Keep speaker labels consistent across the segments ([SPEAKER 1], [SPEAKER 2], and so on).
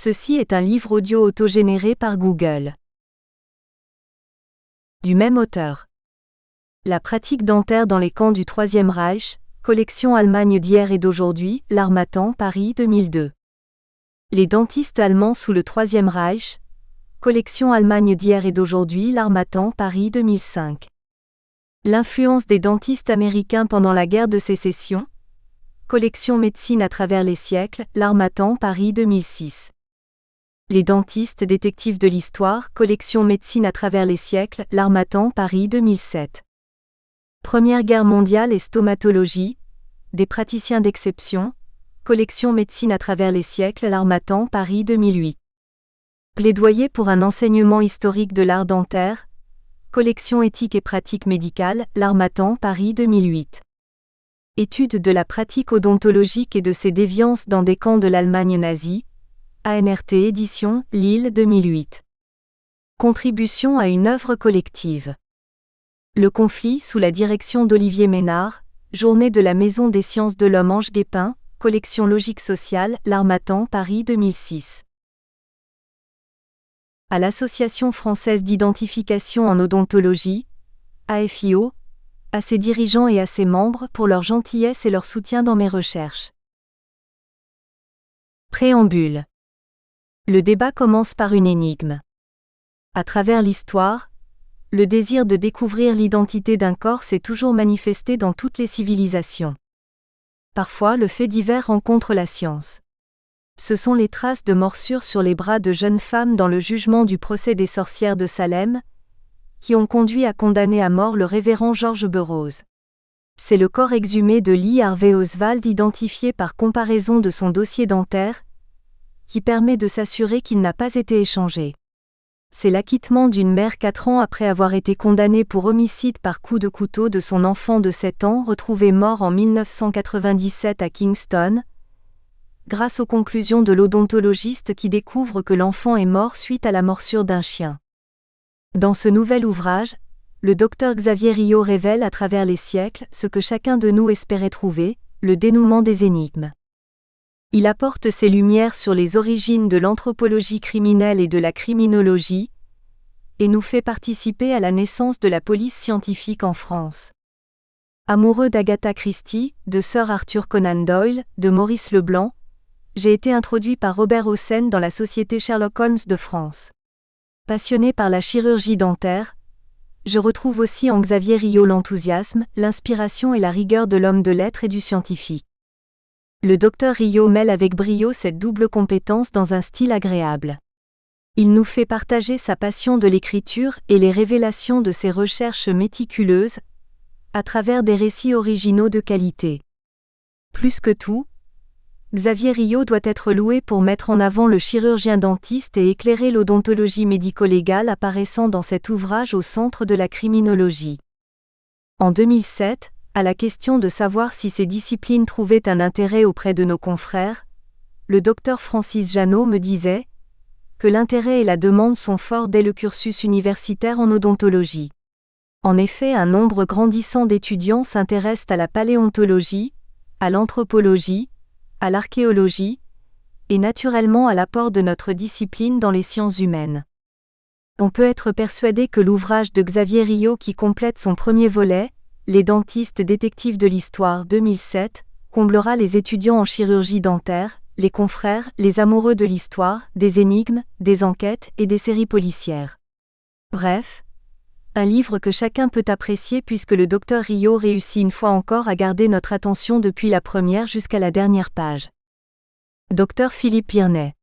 [SPEAKER 1] Ceci est un livre audio autogénéré par Google. Du même auteur. La pratique dentaire dans les camps du Troisième Reich, collection Allemagne d'hier et d'aujourd'hui, L'Harmattan, Paris 2002. Les dentistes allemands sous le Troisième Reich, collection Allemagne d'hier et d'aujourd'hui, L'Harmattan, Paris 2005. L'influence des dentistes américains pendant la guerre de sécession, collection Médecine à travers les siècles, L'Harmattan, Paris 2006. Les dentistes détectives de l'histoire, collection Médecine à travers les siècles, L'Harmattan, Paris 2007. Première Guerre mondiale et stomatologie, des praticiens d'exception, collection Médecine à travers les siècles, L'Harmattan, Paris 2008. Plaidoyer pour un enseignement historique de l'art dentaire, collection Éthique et pratique médicale, L'Harmattan, Paris 2008. Étude de la pratique odontologique et de ses déviances dans des camps de l'Allemagne nazie, ANRT Éditions, Lille 2008. Contribution à une œuvre collective. Le conflit sous la direction d'Olivier Ménard, Journée de la Maison des sciences de l'homme Ange Guépin, collection Logique sociale, L'Harmattan, Paris 2006. À l'Association française d'identification en odontologie, AFIO, à ses dirigeants et à ses membres pour leur gentillesse et leur soutien dans mes recherches. Préambule. Le débat commence par une énigme. À travers l'histoire, le désir de découvrir l'identité d'un corps s'est toujours manifesté dans toutes les civilisations. Parfois, le fait divers rencontre la science. Ce sont les traces de morsures sur les bras de jeunes femmes dans le jugement du procès des sorcières de Salem, qui ont conduit à condamner à mort le révérend George Burroughs. C'est le corps exhumé de Lee Harvey Oswald identifié par comparaison de son dossier dentaire, qui permet de s'assurer qu'il n'a pas été échangé. C'est l'acquittement d'une mère 4 ans après avoir été condamnée pour homicide par coup de couteau de son enfant de 7 ans retrouvé mort en 1997 à Kingston, grâce aux conclusions de l'odontologiste qui découvre que l'enfant est mort suite à la morsure d'un chien. Dans ce nouvel ouvrage, le docteur Xavier Rio révèle à travers les siècles ce que chacun de nous espérait trouver, le dénouement des énigmes. Il apporte ses lumières sur les origines de l'anthropologie criminelle et de la criminologie, et nous fait participer à la naissance de la police scientifique en France. Amoureux d'Agatha Christie, de Sir Arthur Conan Doyle, de Maurice Leblanc, j'ai été introduit par Robert Hossein dans la Société Sherlock Holmes de France. Passionné par la chirurgie dentaire, je retrouve aussi en Xavier Rio l'enthousiasme, l'inspiration et la rigueur de l'homme de lettres et du scientifique. Le docteur Rio mêle avec brio cette double compétence dans un style agréable. Il nous fait partager sa passion de l'écriture et les révélations de ses recherches méticuleuses, à travers des récits originaux de qualité. Plus que tout, Xavier Rio doit être loué pour mettre en avant le chirurgien dentiste et éclairer l'odontologie médico-légale apparaissant dans cet ouvrage au centre de la criminologie. En 2007, à la question de savoir si ces disciplines trouvaient un intérêt auprès de nos confrères, le docteur Francis Janot me disait que l'intérêt et la demande sont forts dès le cursus universitaire en odontologie. En effet, un nombre grandissant d'étudiants s'intéressent à la paléontologie, à l'anthropologie, à l'archéologie, et naturellement à l'apport de notre discipline dans les sciences humaines. On peut être persuadé que l'ouvrage de Xavier Rio qui complète son premier volet, Les dentistes détectives de l'histoire 2007, comblera les étudiants en chirurgie dentaire, les confrères, les amoureux de l'histoire, des énigmes, des enquêtes et des séries policières. Bref, un livre que chacun peut apprécier puisque le docteur Rio réussit une fois encore à garder notre attention depuis la première jusqu'à la dernière page. Dr Philippe Pirnet.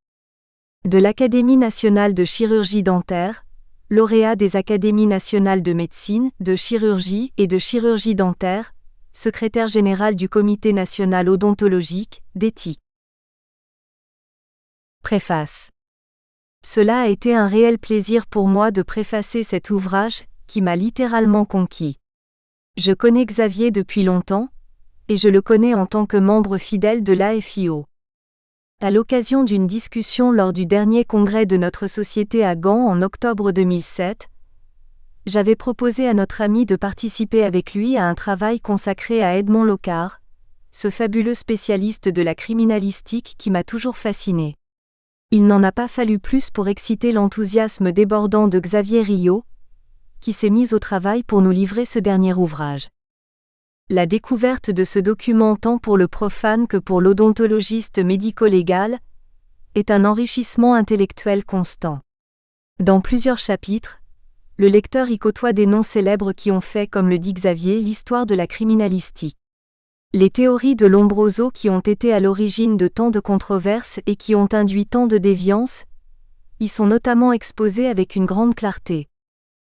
[SPEAKER 1] De l'Académie nationale de chirurgie dentaire, lauréat des Académies nationales de médecine, de chirurgie et de chirurgie dentaire, secrétaire général du Comité national odontologique, d'éthique. Préface. Cela a été un réel plaisir pour moi de préfacer cet ouvrage, qui m'a littéralement conquis. Je connais Xavier depuis longtemps, et je le connais en tant que membre fidèle de l'AFIO. À l'occasion d'une discussion lors du dernier congrès de notre société à Gand en octobre 2007, j'avais proposé à notre ami de participer avec lui à un travail consacré à Edmond Locard, ce fabuleux spécialiste de la criminalistique qui m'a toujours fasciné. Il n'en a pas fallu plus pour exciter l'enthousiasme débordant de Xavier Rio, qui s'est mis au travail pour nous livrer ce dernier ouvrage. La découverte de ce document tant pour le profane que pour l'odontologiste médico-légal est un enrichissement intellectuel constant. Dans plusieurs chapitres, le lecteur y côtoie des noms célèbres qui ont fait, comme le dit Xavier, l'histoire de la criminalistique. Les théories de Lombroso qui ont été à l'origine de tant de controverses et qui ont induit tant de déviances y sont notamment exposées avec une grande clarté.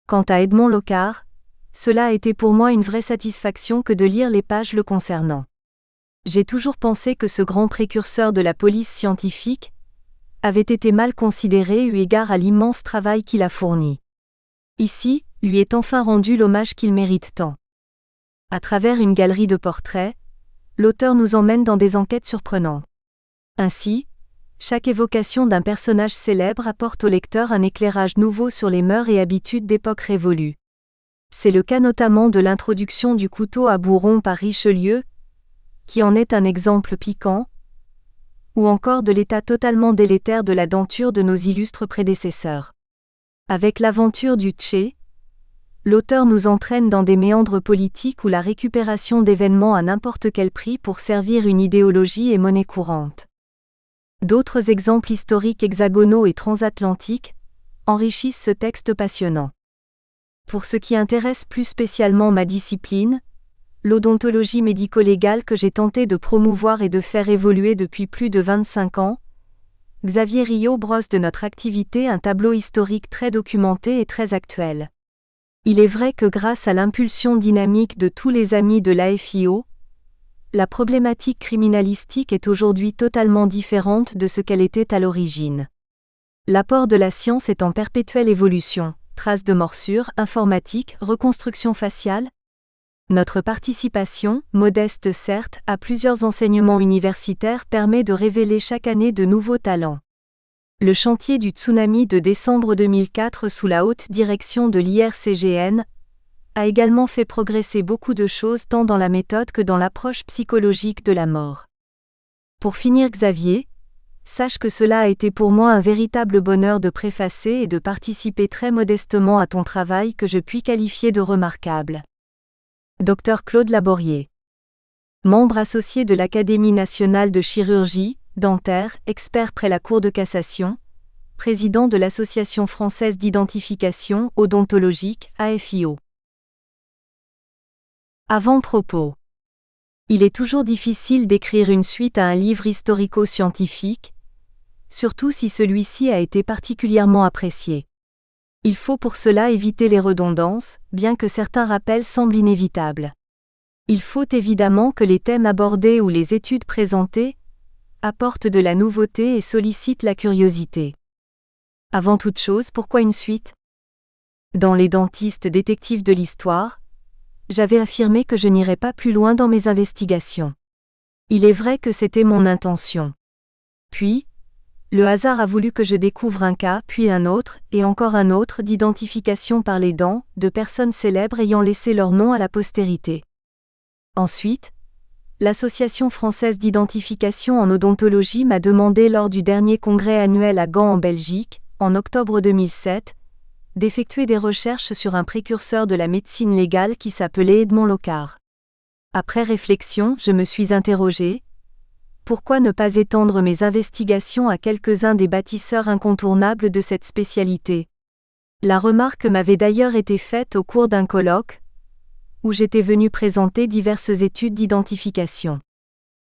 [SPEAKER 1] Quant à Edmond Locard, cela a été pour moi une vraie satisfaction que de lire les pages le concernant. J'ai toujours pensé que ce grand précurseur de la police scientifique avait été mal considéré eu égard à l'immense travail qu'il a fourni. Ici, lui est enfin rendu l'hommage qu'il mérite tant. À travers une galerie de portraits, l'auteur nous emmène dans des enquêtes surprenantes. Ainsi, chaque évocation d'un personnage célèbre apporte au lecteur un éclairage nouveau sur les mœurs et habitudes d'époques révolues. C'est le cas notamment de l'introduction du couteau à bourron par Richelieu, qui en est un exemple piquant, ou encore de l'état totalement délétère de la denture de nos illustres prédécesseurs. Avec l'aventure du Tché, l'auteur nous entraîne dans des méandres politiques où la récupération d'événements à n'importe quel prix pour servir une idéologie est monnaie courante. D'autres exemples historiques hexagonaux et transatlantiques enrichissent ce texte passionnant. Pour ce qui intéresse plus spécialement ma discipline, l'odontologie médico-légale que j'ai tenté de promouvoir et de faire évoluer depuis plus de 25 ans, Xavier Rio brosse de notre activité un tableau historique très documenté et très actuel. Il est vrai que grâce à l'impulsion dynamique de tous les amis de l'AFIO, la problématique criminalistique est aujourd'hui totalement différente de ce qu'elle était à l'origine. L'apport de la science est en perpétuelle évolution, traces de morsures, informatique, reconstruction faciale. Notre participation, modeste certes, à plusieurs enseignements universitaires permet de révéler chaque année de nouveaux talents. Le chantier du tsunami de décembre 2004 sous la haute direction de l'IRCGN a également fait progresser beaucoup de choses tant dans la méthode que dans l'approche psychologique de la mort. Pour finir Xavier, sache que cela a été pour moi un véritable bonheur de préfacer et de participer très modestement à ton travail que je puis qualifier de remarquable. Dr Claude Laborier. Membre associé de l'Académie nationale de chirurgie, dentaire, expert près la Cour de cassation, président de l'Association française d'identification odontologique, AFIO. Avant-propos. Il est toujours difficile d'écrire une suite à un livre historico-scientifique, surtout si celui-ci a été particulièrement apprécié. Il faut pour cela éviter les redondances, bien que certains rappels semblent inévitables. Il faut évidemment que les thèmes abordés ou les études présentées apportent de la nouveauté et sollicitent la curiosité. Avant toute chose, pourquoi une suite ? Dans Les dentistes détectives de l'histoire, j'avais affirmé que je n'irais pas plus loin dans mes investigations. Il est vrai que c'était mon intention. Puis, le hasard a voulu que je découvre un cas, puis un autre, et encore un autre d'identification par les dents, de personnes célèbres ayant laissé leur nom à la postérité. Ensuite, l'Association française d'identification en odontologie m'a demandé lors du dernier congrès annuel à Gand en Belgique, en octobre 2007, d'effectuer des recherches sur un précurseur de la médecine légale qui s'appelait Edmond Locard. Après réflexion, je me suis interrogé: pourquoi ne pas étendre mes investigations à quelques-uns des bâtisseurs incontournables de cette spécialité ? La remarque m'avait d'ailleurs été faite au cours d'un colloque, où j'étais venu présenter diverses études d'identification.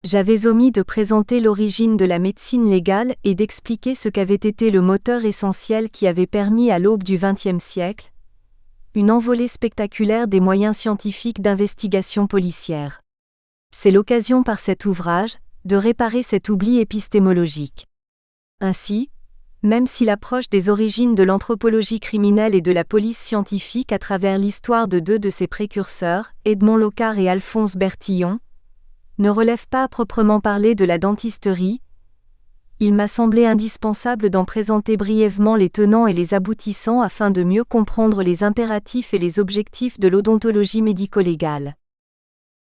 [SPEAKER 1] J'avais omis de présenter l'origine de la médecine légale et d'expliquer ce qu'avait été le moteur essentiel qui avait permis à l'aube du XXe siècle une envolée spectaculaire des moyens scientifiques d'investigation policière. C'est l'occasion par cet ouvrage de réparer cet oubli épistémologique. Ainsi, même si l'approche des origines de l'anthropologie criminelle et de la police scientifique à travers l'histoire de deux de ses précurseurs, Edmond Locard et Alphonse Bertillon, ne relève pas à proprement parler de la dentisterie, il m'a semblé indispensable d'en présenter brièvement les tenants et les aboutissants afin de mieux comprendre les impératifs et les objectifs de l'odontologie médico-légale.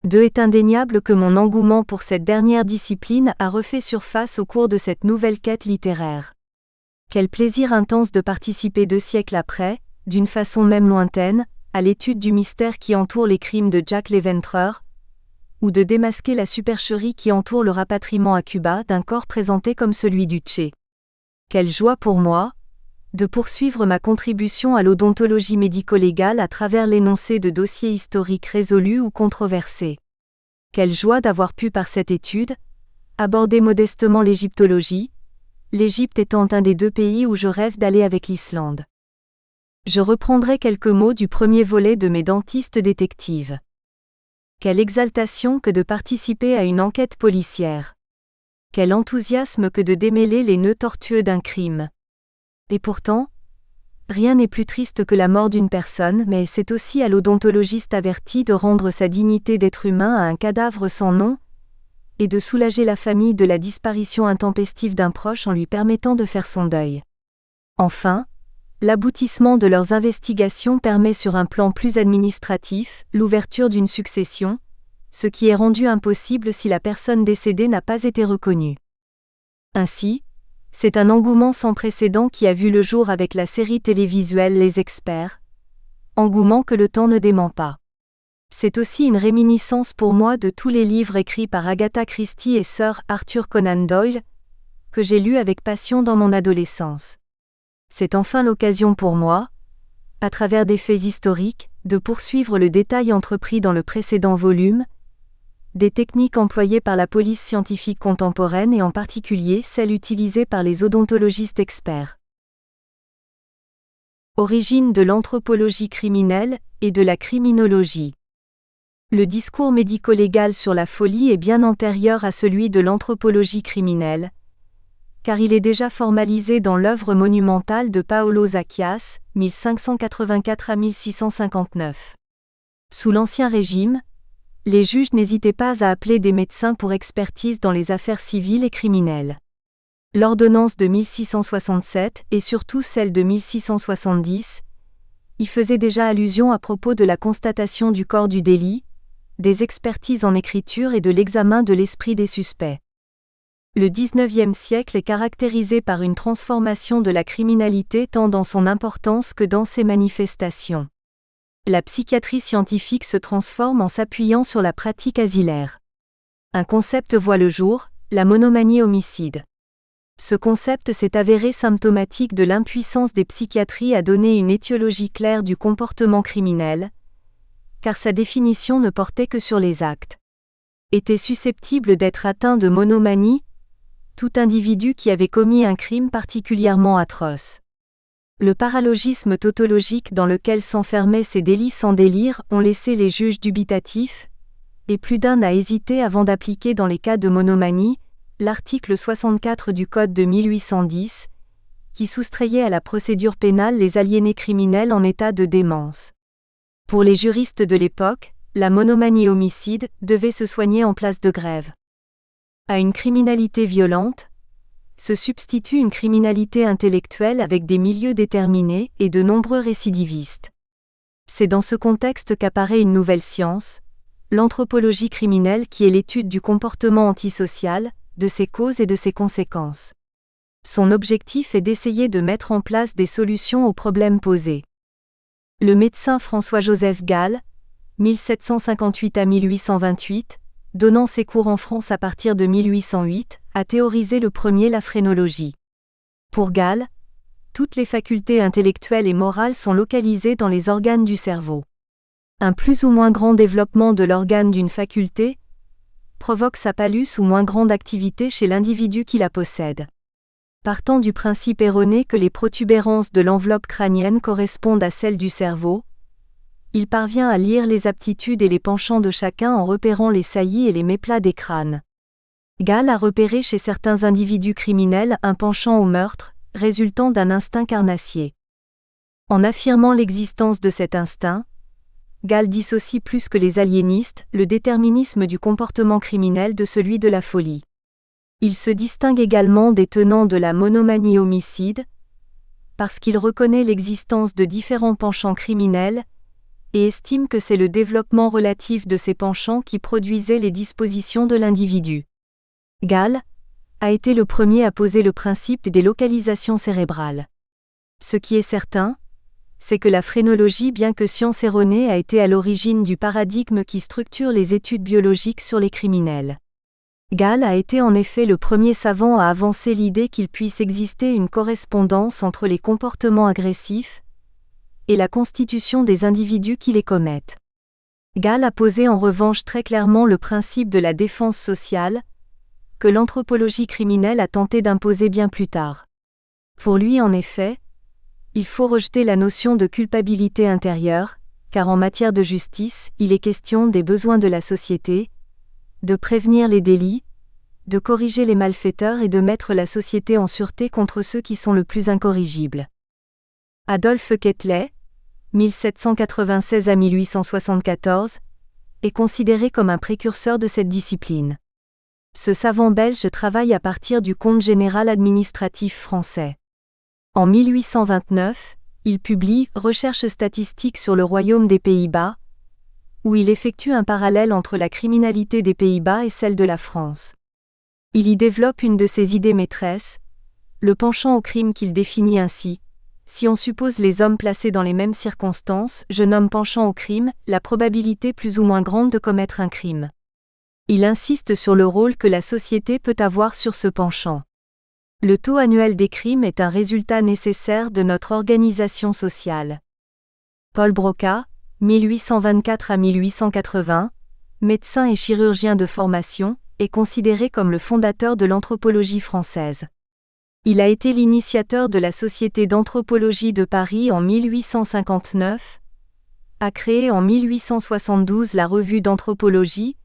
[SPEAKER 1] Est indéniable que mon engouement pour cette dernière discipline a refait surface au cours de cette nouvelle quête littéraire. Quel plaisir intense de participer 2 siècles après, d'une façon même lointaine, à l'étude du mystère qui entoure les crimes de Jack l'Éventreur, ou de démasquer la supercherie qui entoure le rapatriement à Cuba d'un corps présenté comme celui du Che. Quelle joie pour moi, de poursuivre ma contribution à l'odontologie médico-légale à travers l'énoncé de dossiers historiques résolus ou controversés. Quelle joie d'avoir pu par cette étude, aborder modestement l'égyptologie, l'Égypte étant un des 2 pays où je rêve d'aller avec l'Islande. Je reprendrai quelques mots du premier volet de mes dentistes détectives. Quelle exaltation que de participer à une enquête policière. Quel enthousiasme que de démêler les nœuds tortueux d'un crime. Et pourtant, rien n'est plus triste que la mort d'une personne, mais c'est aussi à l'odontologiste averti de rendre sa dignité d'être humain à un cadavre sans nom, et de soulager la famille de la disparition intempestive d'un proche en lui permettant de faire son deuil. Enfin, l'aboutissement de leurs investigations permet sur un plan plus administratif l'ouverture d'une succession, ce qui est rendu impossible si la personne décédée n'a pas été reconnue. Ainsi, c'est un engouement sans précédent qui a vu le jour avec la série télévisuelle Les Experts, engouement que le temps ne dément pas. C'est aussi une réminiscence pour moi de tous les livres écrits par Agatha Christie et Sir Arthur Conan Doyle, que j'ai lus avec passion dans mon adolescence. C'est enfin l'occasion pour moi, à travers des faits historiques, de poursuivre le détail entrepris dans le précédent volume, des techniques employées par la police scientifique contemporaine et en particulier celles utilisées par les odontologistes experts. Origine de l'anthropologie criminelle et de la criminologie. Le discours médico-légal sur la folie est bien antérieur à celui de l'anthropologie criminelle, car il est déjà formalisé dans l'œuvre monumentale de Paolo Zacchias, 1584 à 1659. Sous l'Ancien Régime, les juges n'hésitaient pas à appeler des médecins pour expertise dans les affaires civiles et criminelles. L'ordonnance de 1667 et surtout celle de 1670 y faisait déjà allusion à propos de la constatation du corps du délit, des expertises en écriture et de l'examen de l'esprit des suspects. Le XIXe siècle est caractérisé par une transformation de la criminalité tant dans son importance que dans ses manifestations. La psychiatrie scientifique se transforme en s'appuyant sur la pratique asilaire. Un concept voit le jour, la monomanie homicide. Ce concept s'est avéré symptomatique de l'impuissance des psychiatries à donner une étiologie claire du comportement criminel, car sa définition ne portait que sur les actes. Était susceptible d'être atteint de monomanie tout individu qui avait commis un crime particulièrement atroce. Le paralogisme tautologique dans lequel s'enfermaient ces délits sans délire ont laissé les juges dubitatifs, et plus d'un a hésité avant d'appliquer dans les cas de monomanie, l'article 64 du Code de 1810, qui soustrayait à la procédure pénale les aliénés criminels en état de démence. Pour les juristes de l'époque, la monomanie homicide devait se soigner en place de grève. À une criminalité violente, se substitue une criminalité intellectuelle avec des milieux déterminés et de nombreux récidivistes. C'est dans ce contexte qu'apparaît une nouvelle science, l'anthropologie criminelle qui est l'étude du comportement antisocial, de ses causes et de ses conséquences. Son objectif est d'essayer de mettre en place des solutions aux problèmes posés. Le médecin François-Joseph Gall, 1758 à 1828, donnant ses cours en France à partir de 1808, a théorisé le premier la phrénologie. Pour Gall, toutes les facultés intellectuelles et morales sont localisées dans les organes du cerveau. Un plus ou moins grand développement de l'organe d'une faculté provoque sa palus ou moins grande activité chez l'individu qui la possède. Partant du principe erroné que les protubérances de l'enveloppe crânienne correspondent à celles du cerveau, il parvient à lire les aptitudes et les penchants de chacun en repérant les saillies et les méplats des crânes. Gall a repéré chez certains individus criminels un penchant au meurtre, résultant d'un instinct carnassier. En affirmant l'existence de cet instinct, Gall dissocie plus que les aliénistes le déterminisme du comportement criminel de celui de la folie. Il se distingue également des tenants de la monomanie homicide, parce qu'il reconnaît l'existence de différents penchants criminels, et estime que c'est le développement relatif de ces penchants qui produisait les dispositions de l'individu. Gall, a été le premier à poser le principe des localisations cérébrales. Ce qui est certain, c'est que la phrénologie, bien que science erronée, a été à l'origine du paradigme qui structure les études biologiques sur les criminels. Gall a été en effet le premier savant à avancer l'idée qu'il puisse exister une correspondance entre les comportements agressifs et la constitution des individus qui les commettent. Gall a posé en revanche très clairement le principe de la défense sociale, que l'anthropologie criminelle a tenté d'imposer bien plus tard. Pour lui, en effet, il faut rejeter la notion de culpabilité intérieure, car en matière de justice, il est question des besoins de la société, de prévenir les délits, de corriger les malfaiteurs et de mettre la société en sûreté contre ceux qui sont le plus incorrigibles. Adolphe Quetelet, 1796 à 1874, est considéré comme un précurseur de cette discipline. Ce savant belge travaille à partir du Compte général administratif français. En 1829, il publie « Recherches statistiques sur le royaume des Pays-Bas », où il effectue un parallèle entre la criminalité des Pays-Bas et celle de la France. Il y développe une de ses idées maîtresses, le penchant au crime qu'il définit ainsi. Si on suppose les hommes placés dans les mêmes circonstances, je nomme penchant au crime, la probabilité plus ou moins grande de commettre un crime. Il insiste sur le rôle que la société peut avoir sur ce penchant. Le taux annuel des crimes est un résultat nécessaire de notre organisation sociale. Paul Broca, 1824 à 1880, médecin et chirurgien de formation, est considéré comme le fondateur de l'anthropologie française. Il a été l'initiateur de la Société d'anthropologie de Paris en 1859, a créé en 1872 la Revue d'anthropologie,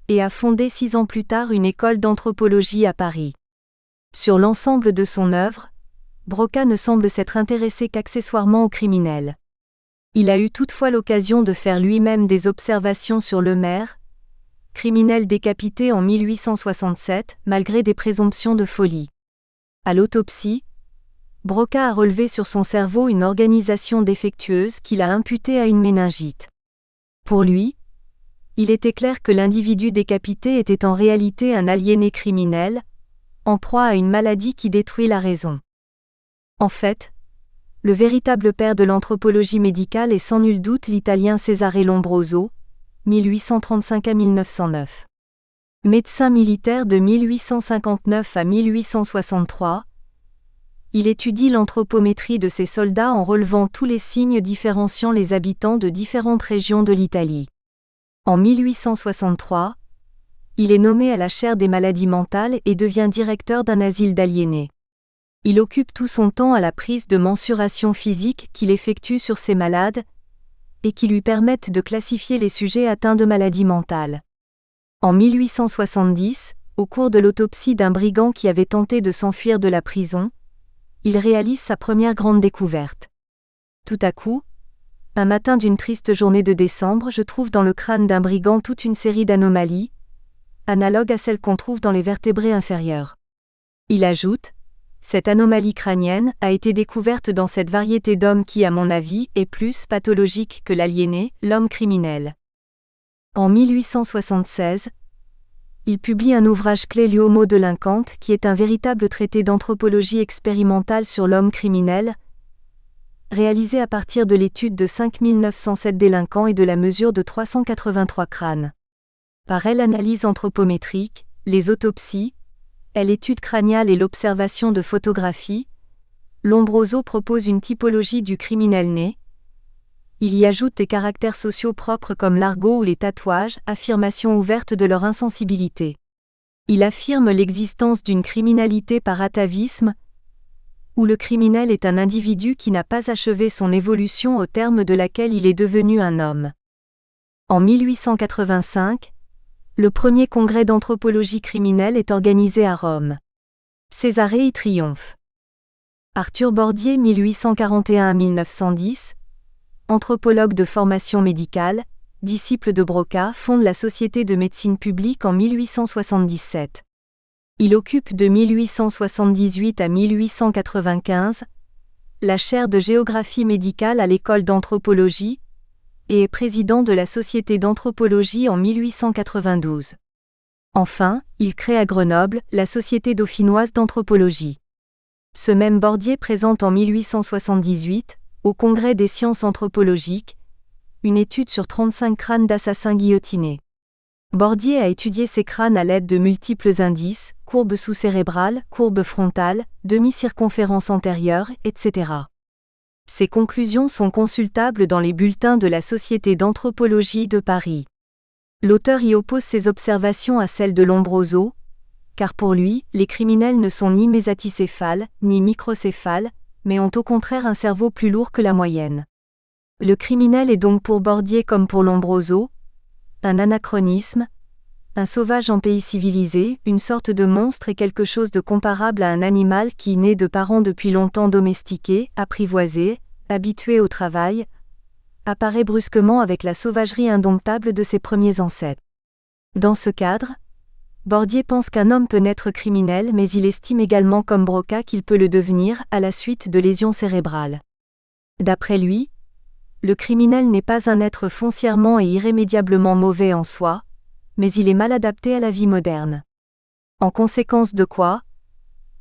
[SPEAKER 1] et a fondé 6 ans plus tard une école d'anthropologie à Paris. Sur l'ensemble de son œuvre, Broca ne semble s'être intéressé qu'accessoirement aux criminels. Il a eu toutefois l'occasion de faire lui-même des observations sur le maire, criminel décapité en 1867, malgré des présomptions de folie. À l'autopsie, Broca a relevé sur son cerveau une organisation défectueuse qu'il a imputée à une méningite. Pour lui, il était clair que l'individu décapité était en réalité un aliéné criminel, en proie à une maladie qui détruit la raison. En fait, le véritable père de l'anthropologie médicale est sans nul doute l'italien Cesare Lombroso, 1835 à 1909. Médecin militaire de 1859 à 1863, il étudie l'anthropométrie de ses soldats en relevant tous les signes différenciant les habitants de différentes régions de l'Italie. En 1863, il est nommé à la chaire des maladies mentales et devient directeur d'un asile d'aliénés. Il occupe tout son temps à la prise de mensurations physiques qu'il effectue sur ces malades et qui lui permettent de classifier les sujets atteints de maladies mentales. En 1870, au cours de l'autopsie d'un brigand qui avait tenté de s'enfuir de la prison, il réalise sa première grande découverte. Tout à coup, un matin d'une triste journée de décembre, je trouve dans le crâne d'un brigand toute une série d'anomalies, analogues à celles qu'on trouve dans les vertébrés inférieurs. Il ajoute, cette anomalie crânienne a été découverte dans cette variété d'hommes qui, à mon avis, est plus pathologique que l'aliéné, l'homme criminel. En 1876, il publie un ouvrage clé L'Homo délinquante qui est un véritable traité d'anthropologie expérimentale sur l'homme criminel, réalisé à partir de l'étude de 5907 délinquants et de la mesure de 383 crânes. Par elle, l'analyse anthropométrique, les autopsies, l'étude crâniale et l'observation de photographies, Lombroso propose une typologie du criminel né. Il y ajoute des caractères sociaux propres comme l'argot ou les tatouages, affirmation ouverte de leur insensibilité. Il affirme l'existence d'une criminalité par atavisme, où le criminel est un individu qui n'a pas achevé son évolution au terme de laquelle il est devenu un homme. En 1885, le premier congrès d'anthropologie criminelle est organisé à Rome. Cesare y triomphe. Arthur Bordier 1841 à 1910, anthropologue de formation médicale, disciple de Broca, fonde la Société de médecine publique en 1877. Il occupe de 1878 à 1895 la chaire de géographie médicale à l'école d'anthropologie et est président de la Société d'anthropologie en 1892. Enfin, il crée à Grenoble la Société dauphinoise d'anthropologie. Ce même Bordier présente en 1878, au Congrès des sciences anthropologiques, une étude sur 35 crânes d'assassins guillotinés. Bordier a étudié ces crânes à l'aide de multiples indices, courbes sous-cérébrales, courbes frontales, demi-circonférence antérieure, etc. Ces conclusions sont consultables dans les bulletins de la Société d'anthropologie de Paris. L'auteur y oppose ses observations à celles de Lombroso, car pour lui, les criminels ne sont ni mésaticéphales, ni microcéphales, mais ont au contraire un cerveau plus lourd que la moyenne. Le criminel est donc pour Bordier comme pour Lombroso, un anachronisme, un sauvage en pays civilisé, une sorte de monstre et quelque chose de comparable à un animal qui, né de parents depuis longtemps domestiqués, apprivoisés, habitués au travail, apparaît brusquement avec la sauvagerie indomptable de ses premiers ancêtres. Dans ce cadre, Bordier pense qu'un homme peut naître criminel, mais il estime également comme Broca qu'il peut le devenir à la suite de lésions cérébrales. D'après lui, le criminel n'est pas un être foncièrement et irrémédiablement mauvais en soi, mais il est mal adapté à la vie moderne. En conséquence de quoi,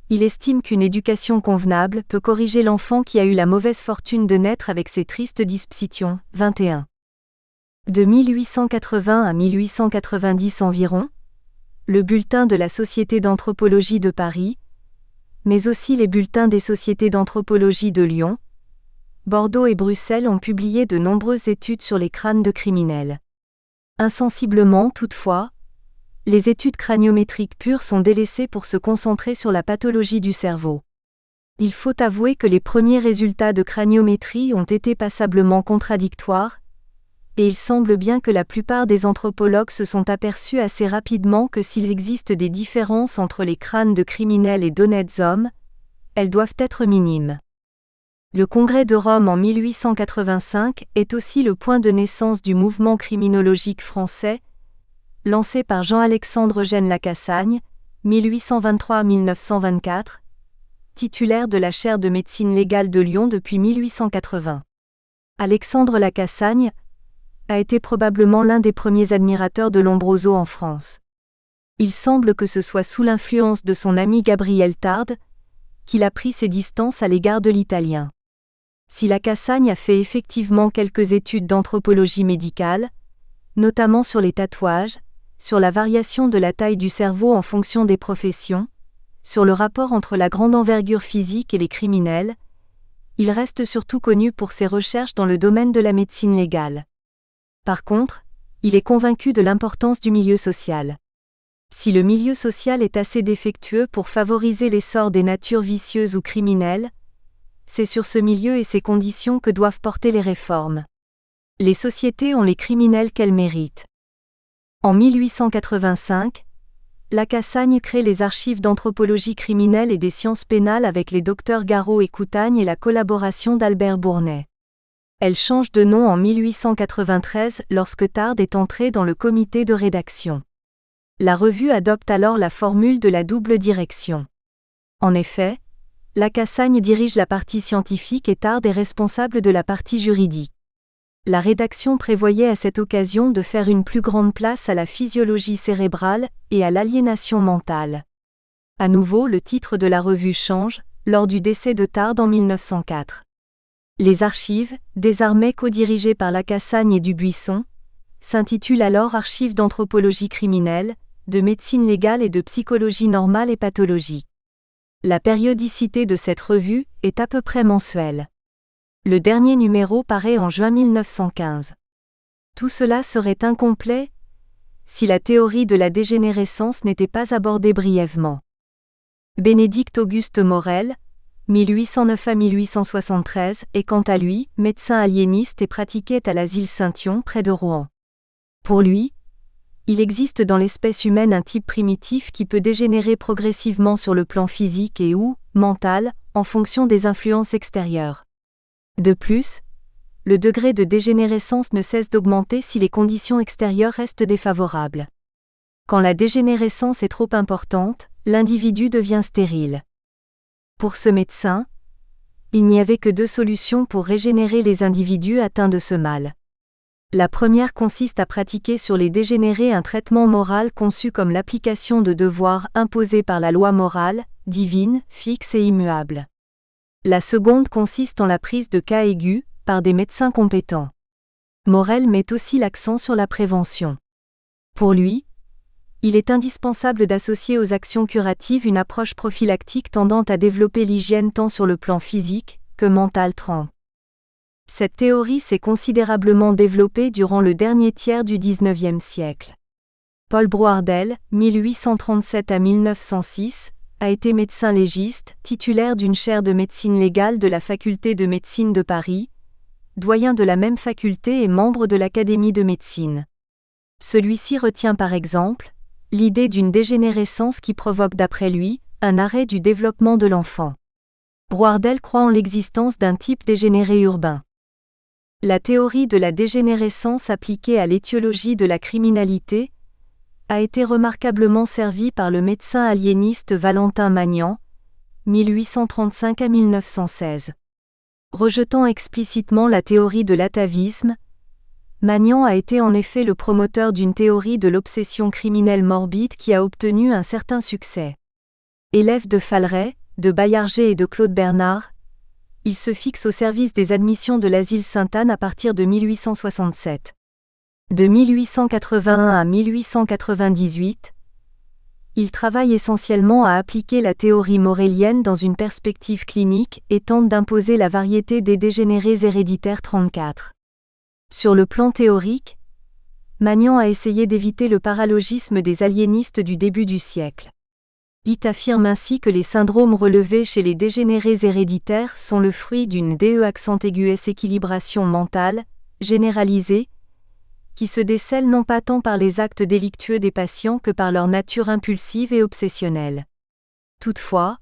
[SPEAKER 1] il estime qu'une éducation convenable peut corriger l'enfant qui a eu la mauvaise fortune de naître avec ses tristes dispositions. 21. De 1880 à 1890 environ, le bulletin de la Société d'anthropologie de Paris, mais aussi les bulletins des sociétés d'anthropologie de Lyon, Bordeaux et Bruxelles ont publié de nombreuses études sur les crânes de criminels. Insensiblement, toutefois, les études craniométriques pures sont délaissées pour se concentrer sur la pathologie du cerveau. Il faut avouer que les premiers résultats de craniométrie ont été passablement contradictoires, et il semble bien que la plupart des anthropologues se sont aperçus assez rapidement que s'il existe des différences entre les crânes de criminels et d'honnêtes hommes, elles doivent être minimes. Le Congrès de Rome en 1885 est aussi le point de naissance du mouvement criminologique français, lancé par Jean-Alexandre Eugène Lacassagne, 1823-1924, titulaire de la chaire de médecine légale de Lyon depuis 1880. Alexandre Lacassagne a été probablement l'un des premiers admirateurs de Lombroso en France. Il semble que ce soit sous l'influence de son ami Gabriel Tarde qu'il a pris ses distances à l'égard de l'italien. Si Lacassagne a fait effectivement quelques études d'anthropologie médicale, notamment sur les tatouages, sur la variation de la taille du cerveau en fonction des professions, sur le rapport entre la grande envergure physique et les criminels, il reste surtout connu pour ses recherches dans le domaine de la médecine légale. Par contre, il est convaincu de l'importance du milieu social. Si le milieu social est assez défectueux pour favoriser l'essor des natures vicieuses ou criminelles, c'est sur ce milieu et ses conditions que doivent porter les réformes. Les sociétés ont les criminels qu'elles méritent. En 1885, Lacassagne crée les archives d'anthropologie criminelle et des sciences pénales avec les docteurs Garot et Coutagne et la collaboration d'Albert Bournet. Elle change de nom en 1893 lorsque Tarde est entré dans le comité de rédaction. La revue adopte alors la formule de la double direction. En effet, Lacassagne dirige la partie scientifique et Tarde est responsable de la partie juridique. La rédaction prévoyait à cette occasion de faire une plus grande place à la physiologie cérébrale et à l'aliénation mentale. À nouveau, le titre de la revue change, lors du décès de Tarde en 1904. Les archives, désormais co-dirigées par Lacassagne et Dubuisson, s'intitulent alors Archives d'anthropologie criminelle, de médecine légale et de psychologie normale et pathologique. La périodicité de cette revue est à peu près mensuelle. Le dernier numéro paraît en juin 1915. Tout cela serait incomplet si la théorie de la dégénérescence n'était pas abordée brièvement. Bénédicte Auguste Morel, 1809 à 1873, est quant à lui médecin aliéniste et pratiquait à l'asile Saint-Yon près de Rouen. Pour lui, il existe dans l'espèce humaine un type primitif qui peut dégénérer progressivement sur le plan physique et ou mental, en fonction des influences extérieures. De plus, le degré de dégénérescence ne cesse d'augmenter si les conditions extérieures restent défavorables. Quand la dégénérescence est trop importante, l'individu devient stérile. Pour ce médecin, il n'y avait que deux solutions pour régénérer les individus atteints de ce mal. La première consiste à pratiquer sur les dégénérés un traitement moral conçu comme l'application de devoirs imposés par la loi morale, divine, fixe et immuable. La seconde consiste en la prise de cas aigus, par des médecins compétents. Morel met aussi l'accent sur la prévention. Pour lui, il est indispensable d'associer aux actions curatives une approche prophylactique tendant à développer l'hygiène tant sur le plan physique que mental. Cette théorie s'est considérablement développée durant le dernier tiers du XIXe siècle. Paul Brouardel, 1837 à 1906, a été médecin légiste, titulaire d'une chaire de médecine légale de la faculté de médecine de Paris, doyen de la même faculté et membre de l'Académie de médecine. Celui-ci retient par exemple l'idée d'une dégénérescence qui provoque d'après lui un arrêt du développement de l'enfant. Brouardel croit en l'existence d'un type dégénéré urbain. La théorie de la dégénérescence appliquée à l'étiologie de la criminalité a été remarquablement servie par le médecin aliéniste Valentin Magnan, 1835 à 1916. Rejetant explicitement la théorie de l'atavisme, Magnan a été en effet le promoteur d'une théorie de l'obsession criminelle morbide qui a obtenu un certain succès. Élève de Faleret, de Baillarger et de Claude Bernard, il se fixe au service des admissions de l'asile Sainte-Anne à partir de 1867. De 1881 à 1898, il travaille essentiellement à appliquer la théorie morélienne dans une perspective clinique et tente d'imposer la variété des dégénérés héréditaires 34. Sur le plan théorique, Magnan a essayé d'éviter le paralogisme des aliénistes du début du siècle. Il affirme ainsi que les syndromes relevés chez les dégénérés héréditaires sont le fruit d'une déséquilibration mentale, généralisée, qui se décèle non pas tant par les actes délictueux des patients que par leur nature impulsive et obsessionnelle. Toutefois,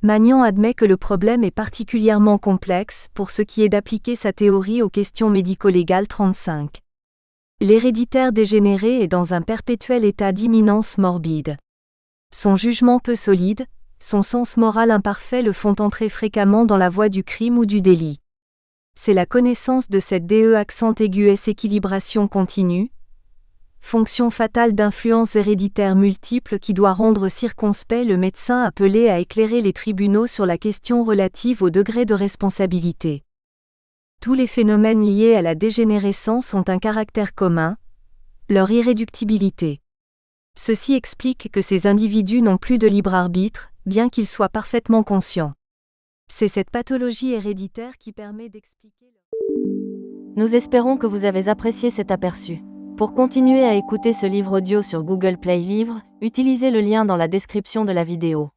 [SPEAKER 1] Magnan admet que le problème est particulièrement complexe pour ce qui est d'appliquer sa théorie aux questions médico-légales 35. L'héréditaire dégénéré est dans un perpétuel état d'imminence morbide. Son jugement peu solide, son sens moral imparfait le font entrer fréquemment dans la voie du crime ou du délit. C'est la connaissance de cette déséquilibration continue, fonction fatale d'influences héréditaires multiples qui doit rendre circonspect le médecin appelé à éclairer les tribunaux sur la question relative au degré de responsabilité. Tous les phénomènes liés à la dégénérescence ont un caractère commun, leur irréductibilité. Ceci explique que ces individus n'ont plus de libre arbitre, bien qu'ils soient parfaitement conscients. C'est cette pathologie héréditaire qui permet d'expliquer...
[SPEAKER 2] Nous espérons que vous avez apprécié cet aperçu. Pour continuer à écouter ce livre audio sur Google Play Livres, utilisez le lien dans la description de la vidéo.